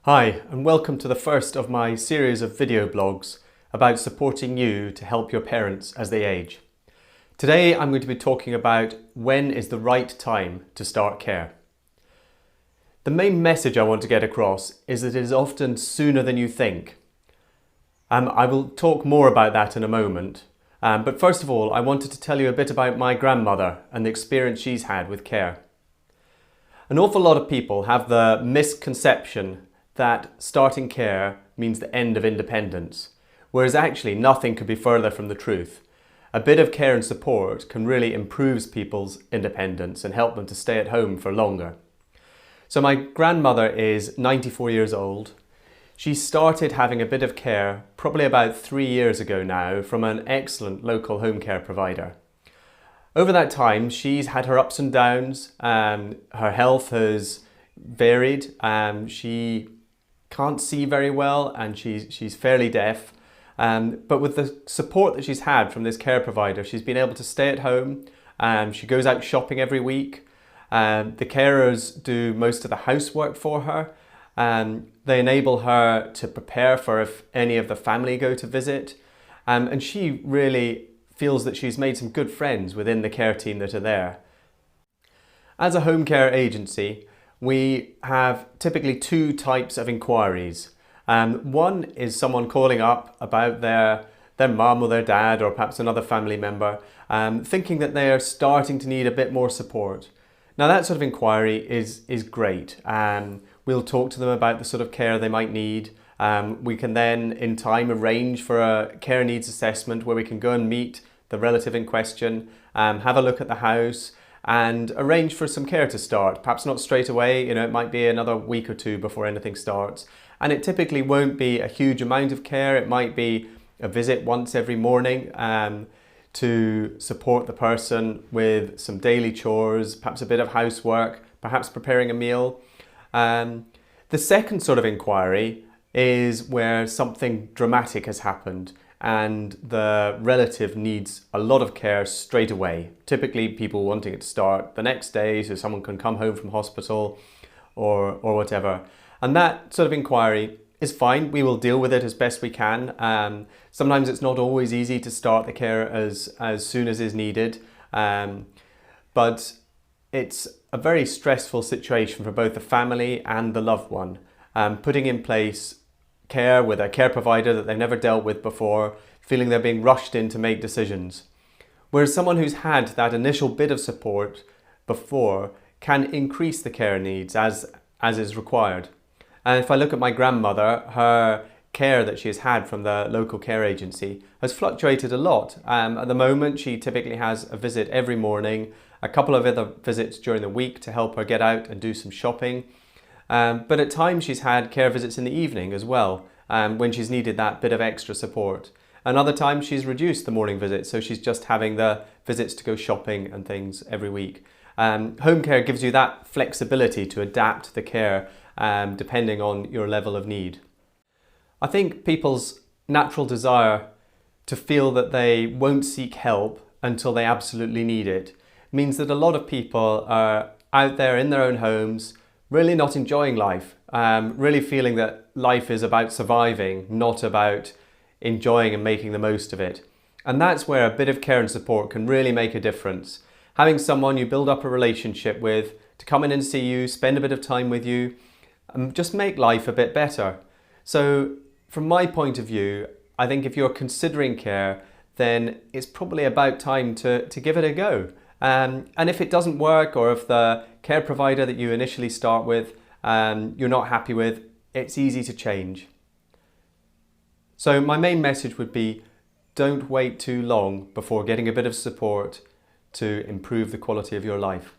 Hi, and welcome to the first of my series of video blogs about supporting you to help your parents as they age. Today I'm going to be talking about when is the right time to start care. The main message I want to get across is that it is often sooner than you think. I will talk more about that in a moment, but first of all I wanted to tell you a bit about my grandmother and the experience she's had with care. An awful lot of people have the misconception that starting care means the end of independence, whereas actually nothing could be further from the truth. A bit of care and support can really improve people's independence and help them to stay at home for longer. So my grandmother is 94 years old. She started having a bit of care probably about 3 years ago now from an excellent local home care provider. Over that time, she's had her ups and downs. Her health has varied. She can't see very well and she's fairly deaf. But with the support that she's had from this care provider, she's been able to stay at home. She goes out shopping every week. The carers do most of the housework for her. They enable her to prepare for if any of the family go to visit. And she really feels that she's made some good friends within the care team that are there. As a home care agency, we have typically two types of inquiries. One is someone calling up about their mum or their dad or perhaps another family member, thinking that they are starting to need a bit more support. Now that sort of inquiry is great. We'll talk to them about the sort of care they might need. We can then in time arrange for a care needs assessment where we can go and meet the relative in question, have a look at the house and arrange for some care to start. Perhaps not straight away, it might be another week or two before anything starts. And it typically won't be a huge amount of care. It might be a visit once every morning to support the person with some daily chores, perhaps a bit of housework, perhaps preparing a meal. The second sort of inquiry is where something dramatic has happened and the relative needs a lot of care straight away. Typically people wanting it to start the next day so someone can come home from hospital or whatever. And that sort of inquiry is fine. We will deal with it as best we can. Sometimes it's not always easy to start the care as soon as is needed, but it's a very stressful situation for both the family and the loved one. Putting in place care with a care provider that they've never dealt with before, feeling they're being rushed in to make decisions. Whereas someone who's had that initial bit of support before can increase the care needs as is required. And if I look at my grandmother, her care that she has had from the local care agency has fluctuated a lot. At the moment, she typically has a visit every morning, a couple of other visits during the week to help her get out and do some shopping. But at times she's had care visits in the evening as well, when she's needed that bit of extra support. And other times she's reduced the morning visits, so she's just having the visits to go shopping and things every week. Home care gives you that flexibility to adapt the care depending on your level of need. I think people's natural desire to feel that they won't seek help until they absolutely need it means that a lot of people are out there in their own homes, really not enjoying life, really feeling that life is about surviving, not about enjoying and making the most of it. And that's where a bit of care and support can really make a difference. Having someone you build up a relationship with to come in and see you, spend a bit of time with you, and just make life a bit better. So from my point of view, I think if you're considering care, then it's probably about time to give it a go. And if it doesn't work, or if the care provider that you initially start with you're not happy with, it's easy to change. So my main message would be, don't wait too long before getting a bit of support to improve the quality of your life.